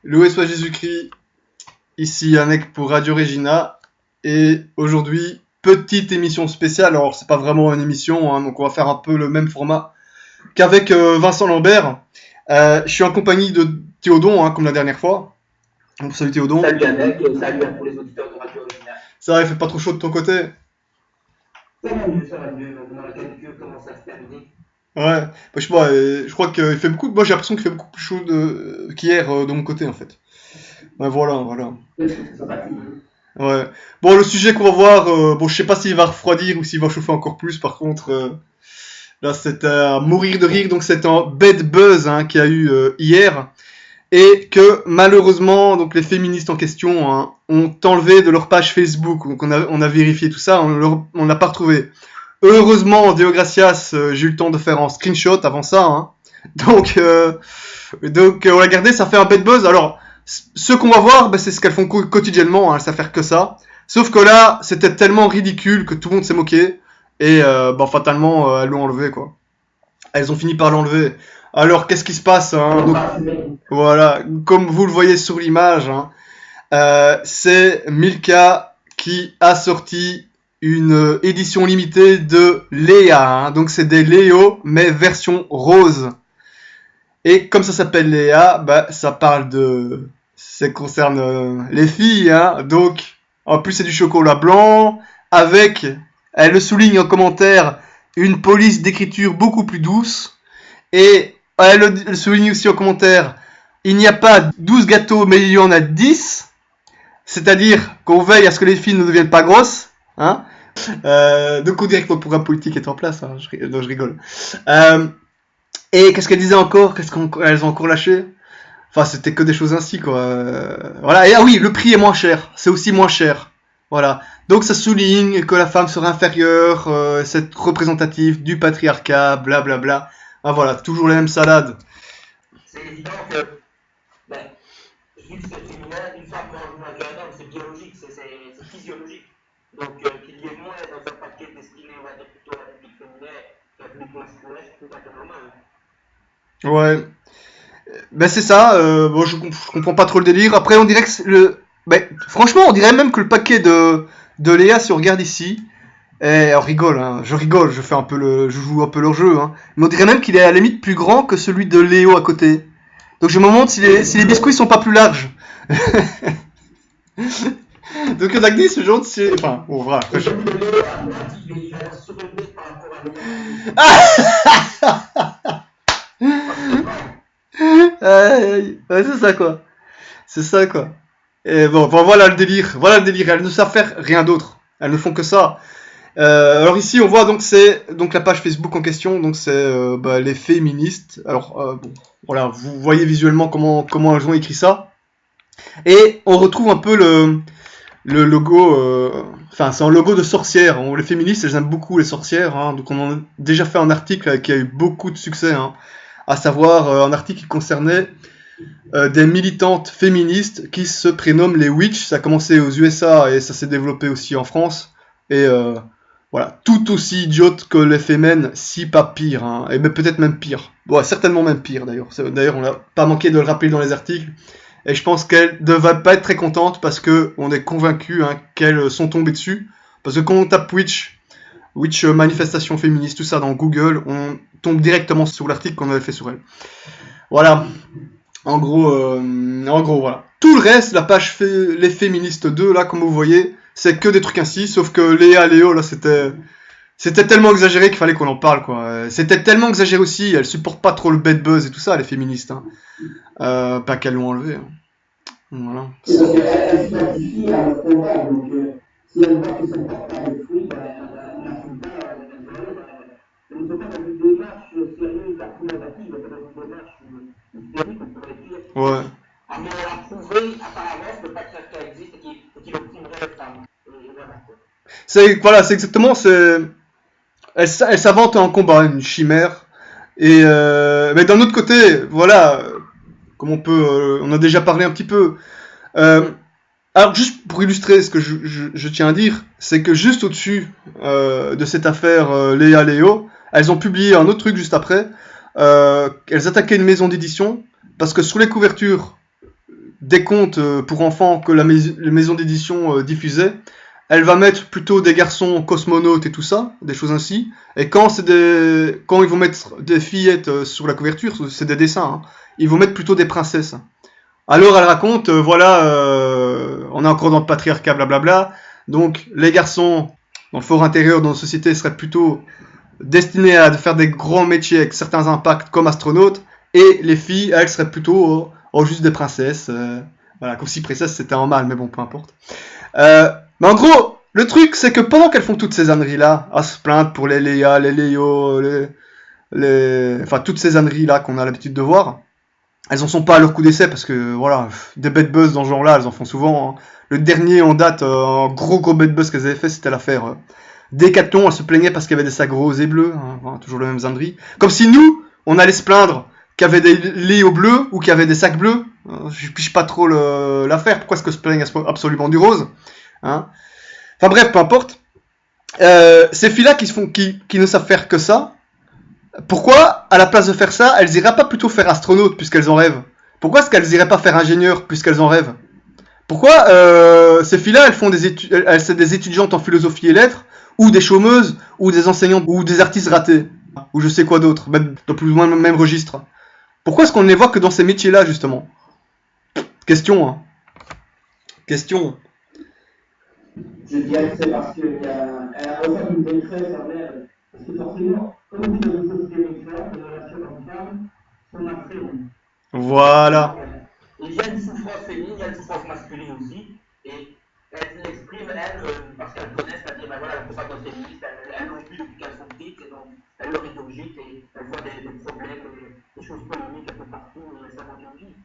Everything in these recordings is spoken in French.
Loué soit Jésus-Christ, ici Yannick pour Radio Regina. Et aujourd'hui, petite émission spéciale. Alors, c'est pas vraiment une émission, hein, donc on va faire un peu le même format qu'avec Vincent Lambert. Je suis en compagnie de Théodon, hein, comme la dernière fois. Donc, salut Théodon. Salut Yannick, salut à tous les auditeurs de Radio Regina. Ça va, il fait pas trop chaud de ton côté? Ça va mieux, ça va mieux. Donc, la canicule commence à se terminer. Ouais, bah, je sais pas, je crois qu'il fait beaucoup. Moi j'ai l'impression qu'il fait beaucoup plus chaud qu'hier de mon côté en fait. Ouais, voilà. Ouais. Bon, le sujet qu'on va voir, bon, je sais pas s'il va refroidir ou s'il va chauffer encore plus. Par contre, là c'est à mourir de rire. Donc c'est un bad buzz hein, qu'il y a eu hier et que malheureusement donc les féministes en question hein, ont enlevé de leur page Facebook. Donc on a vérifié tout ça, on l'a pas retrouvé. Heureusement, Deo Gracias, j'ai eu le temps de faire un screenshot avant ça. Hein. Donc on l'a gardé, ça fait un bad buzz. Alors, ce qu'on va voir, bah, c'est ce qu'elles font quotidiennement, hein, elles savent faire que ça. Sauf que là, c'était tellement ridicule que tout le monde s'est moqué. Et bah, fatalement, elles l'ont enlevé, quoi. Elles ont fini par l'enlever. Alors, qu'est-ce qui se passe hein donc, voilà, comme vous le voyez sur l'image, hein, c'est Milka qui a sorti une édition limitée de Léa. Hein. Donc c'est des Léo, mais version rose. Et comme ça s'appelle Léa, bah, ça parle de... Ça concerne les filles. Hein. Donc, en plus c'est du chocolat blanc, avec, elle le souligne en commentaire, une police d'écriture beaucoup plus douce. Et elle souligne aussi en commentaire, il n'y a pas 12 gâteaux, mais il y en a 10. C'est-à-dire qu'on veille à ce que les filles ne deviennent pas grosses. Hein. Donc on dirait que notre programme politique est en place, hein. Non, je rigole. Et qu'est-ce qu'elle disait encore? Qu'est-ce qu'elles ont encore lâché? Enfin, c'était que des choses ainsi, quoi. Voilà. Et ah oui, le prix est moins cher. C'est aussi moins cher. Voilà. Donc ça souligne que la femme serait inférieure, c'est représentatif du patriarcat, blablabla. Bla, bla. Ah voilà, toujours les mêmes salades. C'est évident que, vu que c'est féminin, une femme peut en jouer qu'un homme, c'est biologique, c'est physiologique. Donc, qu'il y ait moins dans un paquet destiné, on va dire, plutôt à la public féminin qu'à la public masculin, c'est tout à fait normal. Ouais. Ben c'est ça, bon, je comprends pas trop le délire. Après, on dirait que franchement, on dirait même que le paquet de Léa, si on regarde ici, on rigole, hein, je rigole, je joue un peu leur jeu, hein. Mais on dirait même qu'il est à la limite plus grand que celui de Léo à côté. Donc je me demande si les biscuits sont pas plus larges. Donc on a que dit ce genre de... Enfin, bon, voilà. Ouais, c'est ça quoi. C'est ça quoi. Et bon, voilà le délire. Voilà le délire. Elles ne savent faire rien d'autre. Elles ne font que ça. Alors ici on voit donc c'est donc la page Facebook en question. Donc c'est les féministes. Alors bon, voilà, vous voyez visuellement comment elles ont écrit ça. Et on retrouve un peu le logo. Enfin c'est un logo de sorcière. Les féministes elles aiment beaucoup les sorcières. Hein, donc on en a déjà fait un article qui a eu beaucoup de succès. Hein, à savoir un article qui concernait des militantes féministes qui se prénomment les witch. Ça a commencé aux USA et ça s'est développé aussi en France. Et voilà, tout aussi idiote que les fémènes, si pas pire. Hein. Et peut-être même pire. Bon, certainement même pire d'ailleurs. D'ailleurs, on n'a pas manqué de le rappeler dans les articles. Et je pense qu'elles ne devraient pas être très contentes parce qu'on est convaincus hein, qu'elles sont tombées dessus. Parce que quand on tape witch manifestation féministe, tout ça dans Google, on tombe directement sur l'article qu'on avait fait sur elle. Voilà. En gros, voilà. Tout le reste, la page les féministes 2, là, comme vous voyez, c'est que des trucs ainsi, sauf que Léo, là, c'était tellement exagéré qu'il fallait qu'on en parle, quoi. C'était tellement exagéré aussi, elles supportent pas trop le bad buzz et tout ça, les féministes, hein. Pas qu'elles l'ont enlevé. Hein. Voilà. C'est parce qu'elles s'identifient à leur combat, donc si elles voient que ça ne porte pas de fruits, la combat, il ne faut pas dans une démarche sérieuse, argumentative, mais dans une démarche historique, on pourrait dire. Ouais. Mais à prouver apparemment que le patriarcat existe et qu'il opprimerait les femmes. Voilà. C'est exactement, elle s'invente un combat, une chimère. Et mais d'un autre côté, voilà, comme on a déjà parlé un petit peu. Alors juste pour illustrer ce que je tiens à dire, c'est que juste au-dessus de cette affaire Léo, elles ont publié un autre truc juste après. Elles attaquaient une maison d'édition parce que sur les couvertures des contes pour enfants que la maison d'édition diffusait, elle va mettre plutôt des garçons cosmonautes et tout ça, des choses ainsi. Et quand ils vont mettre des fillettes sur la couverture, c'est des dessins, hein, ils vont mettre plutôt des princesses. Alors elle raconte, on est encore dans le patriarcat, blablabla. Donc les garçons dans le fort intérieur de nos sociétés seraient plutôt destinés à faire des grands métiers avec certains impacts comme astronautes, et les filles, elles, seraient plutôt juste des princesses. Voilà, comme si princesse c'était un mal, mais bon, peu importe. Mais en gros, le truc, c'est que pendant qu'elles font toutes ces âneries-là, à se plaindre pour les Léa, les Léo, enfin toutes ces âneries-là qu'on a l'habitude de voir, elles en sont pas à leur coup d'essai parce que voilà, des bad buzz dans ce genre-là, elles en font souvent, hein. Le dernier en date, un gros bad buzz qu'elles avaient fait, c'était l'affaire Décathlon. Elles se plaignaient parce qu'il y avait des sacs roses et bleus, hein, voilà, toujours les mêmes âneries. Comme si nous, on allait se plaindre qu'il y avait des Léo bleus ou qu'il y avait des sacs bleus. Je piche pas trop l'affaire. Pourquoi est-ce que se plaignent absolument du rose, hein? Enfin bref, peu importe. Ces filles-là qui ne savent faire que ça, pourquoi, à la place de faire ça, elles iraient pas plutôt faire astronaute puisqu'elles en rêvent? Pourquoi est-ce qu'elles iraient pas faire ingénieur puisqu'elles en rêvent? Pourquoi ces filles-là, elles font des études, c'est des étudiantes en philosophie et lettres, ou des chômeuses, ou des enseignantes, ou des artistes ratés, ou je sais quoi d'autre, même dans plus ou moins le même registre? Pourquoi est-ce qu'on ne les voit que dans ces métiers-là, justement? Question, hein. Question. Je dirais que c'est parce qu'elle a ressenti une détresse en elle. Parce que forcément, comme on dit dans une société mixte, les relations hommes-femmes sont masculines. Voilà. Il y a une souffrance féminine, il y a une souffrance masculine aussi. Et elles l'expriment, parce qu'elles connaissent, elles disent, ben voilà, elles ne sont pas dans féministes, elles l'ont vu depuis qu'elles sont petites, et donc elles leur idéologiques, et elles voient des problèmes, des choses polémiques un peu partout, et ça va bien vivre.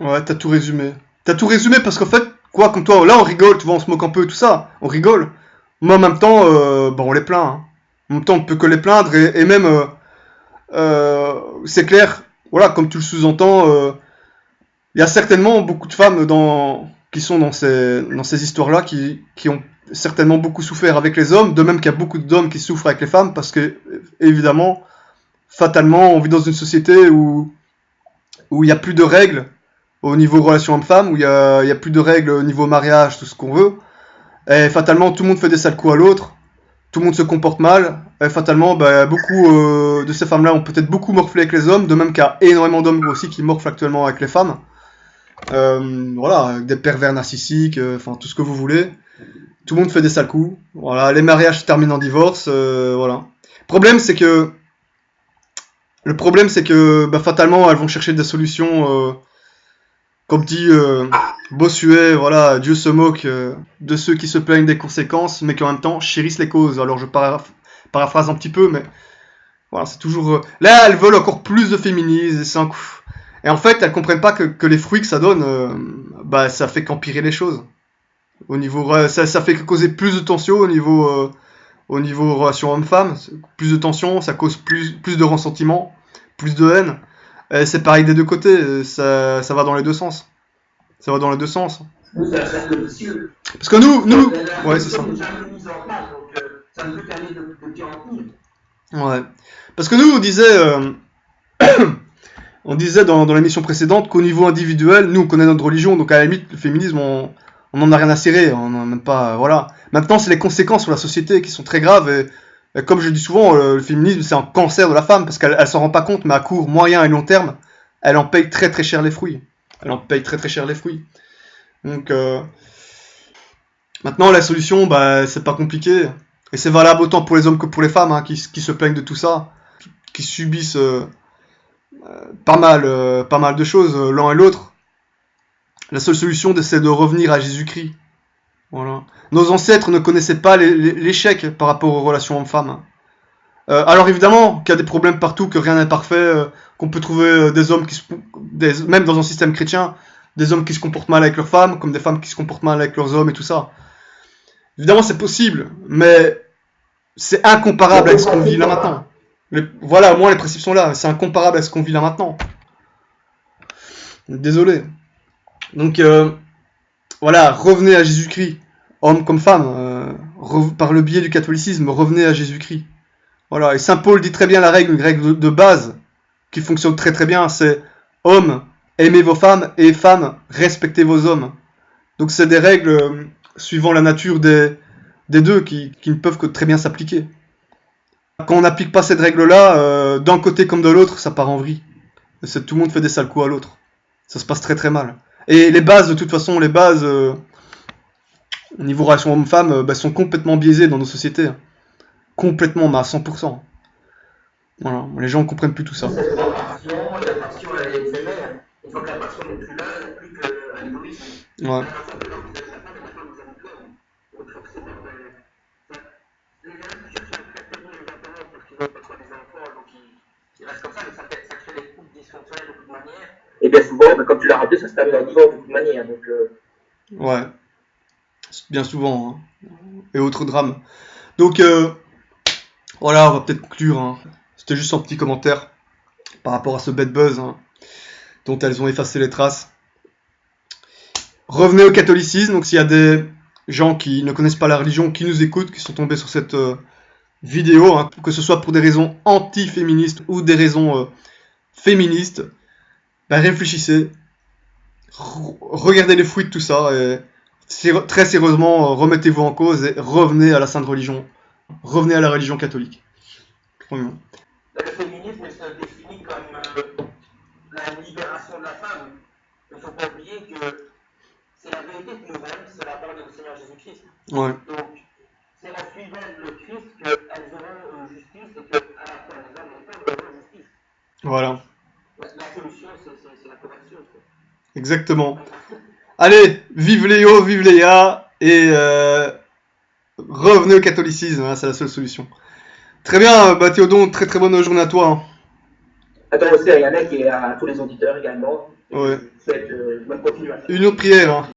Ouais, t'as tout résumé. T'as tout résumé parce qu'en fait, quoi, comme toi, là on rigole, tu vois, on se moque un peu et tout ça, on rigole. Mais en même temps, on les plaint, hein. En même temps, on ne peut que les plaindre, et même, c'est clair, voilà, comme tu le sous-entends, il y a certainement beaucoup de femmes qui sont dans ces histoires-là qui ont certainement beaucoup souffert avec les hommes, de même qu'il y a beaucoup d'hommes qui souffrent avec les femmes, parce que, évidemment, fatalement, on vit dans une société où il n'y a plus de règles au niveau relation homme-femme, où il y a plus de règles au niveau mariage, tout ce qu'on veut, et fatalement, tout le monde fait des sales coups à l'autre, tout le monde se comporte mal, et fatalement, beaucoup de ces femmes-là ont peut-être beaucoup morflé avec les hommes, de même qu'il y a énormément d'hommes aussi qui morflent actuellement avec les femmes. Voilà, des pervers narcissiques, enfin tout ce que vous voulez. Tout le monde fait des sales coups. Voilà, les mariages se terminent en divorce. Voilà. Le problème, c'est que fatalement, elles vont chercher des solutions. Comme dit Bossuet, voilà, Dieu se moque de ceux qui se plaignent des conséquences, mais qui en même temps chérissent les causes. Alors je paraphrase un petit peu, mais voilà, c'est toujours. Là, elles veulent encore plus de féminisme. Et en fait, elles comprennent pas que les fruits que ça donne, ça fait qu'empirer les choses. Au niveau, ça fait que causer plus de tension au niveau relation homme-femme. Plus de tension, ça cause plus de ressentiment, plus de haine. Et c'est pareil des deux côtés, ça va dans les deux sens. Ça va dans les deux sens. Parce que nous, ouais, c'est ça. Ouais. Parce que nous, on disait dans l'émission précédente qu'au niveau individuel, nous on connaît notre religion, donc à la limite le féminisme on en a rien à cirer, on n'en a même pas, voilà. Maintenant c'est les conséquences sur la société qui sont très graves, et comme je le dis souvent, le féminisme c'est un cancer de la femme parce qu'elle s'en rend pas compte, mais à court, moyen et long terme, elle en paye très très cher les fruits. Elle en paye très très cher les fruits. Donc maintenant la solution, c'est pas compliqué, et c'est valable autant pour les hommes que pour les femmes, hein, qui se plaignent de tout ça, qui subissent pas mal de choses l'un et l'autre. La seule solution, c'est de revenir à Jésus-Christ. Voilà. Nos ancêtres ne connaissaient pas l'échec par rapport aux relations hommes-femmes. Alors évidemment qu'il y a des problèmes partout, que rien n'est parfait, qu'on peut trouver des hommes même dans un système chrétien, des hommes qui se comportent mal avec leurs femmes, comme des femmes qui se comportent mal avec leurs hommes et tout ça. Évidemment c'est possible, mais c'est incomparable avec ce qu'on vit là maintenant. Voilà, au moins les principes sont là, c'est incomparable à ce qu'on vit là maintenant. Désolé. Donc voilà, revenez à Jésus-Christ, homme comme femme, par le biais du catholicisme, revenez à Jésus-Christ. Voilà, et Saint Paul dit très bien une règle de base qui fonctionne très très bien, c'est homme, aimez vos femmes, et femmes, respectez vos hommes. Donc c'est des règles suivant la nature des deux qui ne peuvent que très bien s'appliquer. Quand on n'applique pas cette règle-là, d'un côté comme de l'autre, ça part en vrille. Tout le monde fait des sales coups à l'autre. Ça se passe très très mal. Et les bases, de toute façon, les bases au niveau relation homme-femme sont complètement biaisées dans nos sociétés. Complètement, mais à 100%. Voilà, les gens ne comprennent plus tout ça. C'est la passion, elle est éphémère. Une fois que la passion n'est plus là, il n'y a plus qu'un égoïsme. Ouais. Alors, ça fait longtemps que vous avez la femme et la femme vous aime l'homme. Donc forcément, les gens qui cherchent à très très bien les interrompre parce qu'ils veulent parfois des enfants, donc ils restent comme ça, mais ça crée des couples dysfonctionnels de toute manière. Et bien souvent, comme tu l'as rappelé, ça se termine en divorce de toute manière. Donc, ouais, bien souvent. Hein. Et autres drames. Donc, voilà, on va peut-être conclure. Hein. C'était juste un petit commentaire par rapport à ce bad buzz hein, dont elles ont effacé les traces. Revenez au catholicisme. Donc, s'il y a des gens qui ne connaissent pas la religion, qui nous écoutent, qui sont tombés sur cette vidéo, hein, que ce soit pour des raisons anti-féministes ou des raisons féministes, ben réfléchissez, regardez les fruits de tout ça et très sérieusement remettez-vous en cause et revenez à la sainte religion, revenez à la religion catholique. Le féminisme se définit comme la libération de la femme. Il ne faut pas oublier que c'est la vérité qui nous aime, c'est la parole du Seigneur Jésus-Christ. Ouais. Donc, c'est en suivant le Christ qu'elles auront justice et qu'à la fin, les hommes et les femmes auront justice. Voilà. La solution, c'est la conversion. Exactement. Allez, vive Léo, vive Léa, et revenez au catholicisme, hein, c'est la seule solution. Très bien, bah Théodon, très très bonne journée à toi. Hein. À toi aussi, à Yannick et à tous les auditeurs également. Ouais. Bonne continuation. Une autre prière. Hein.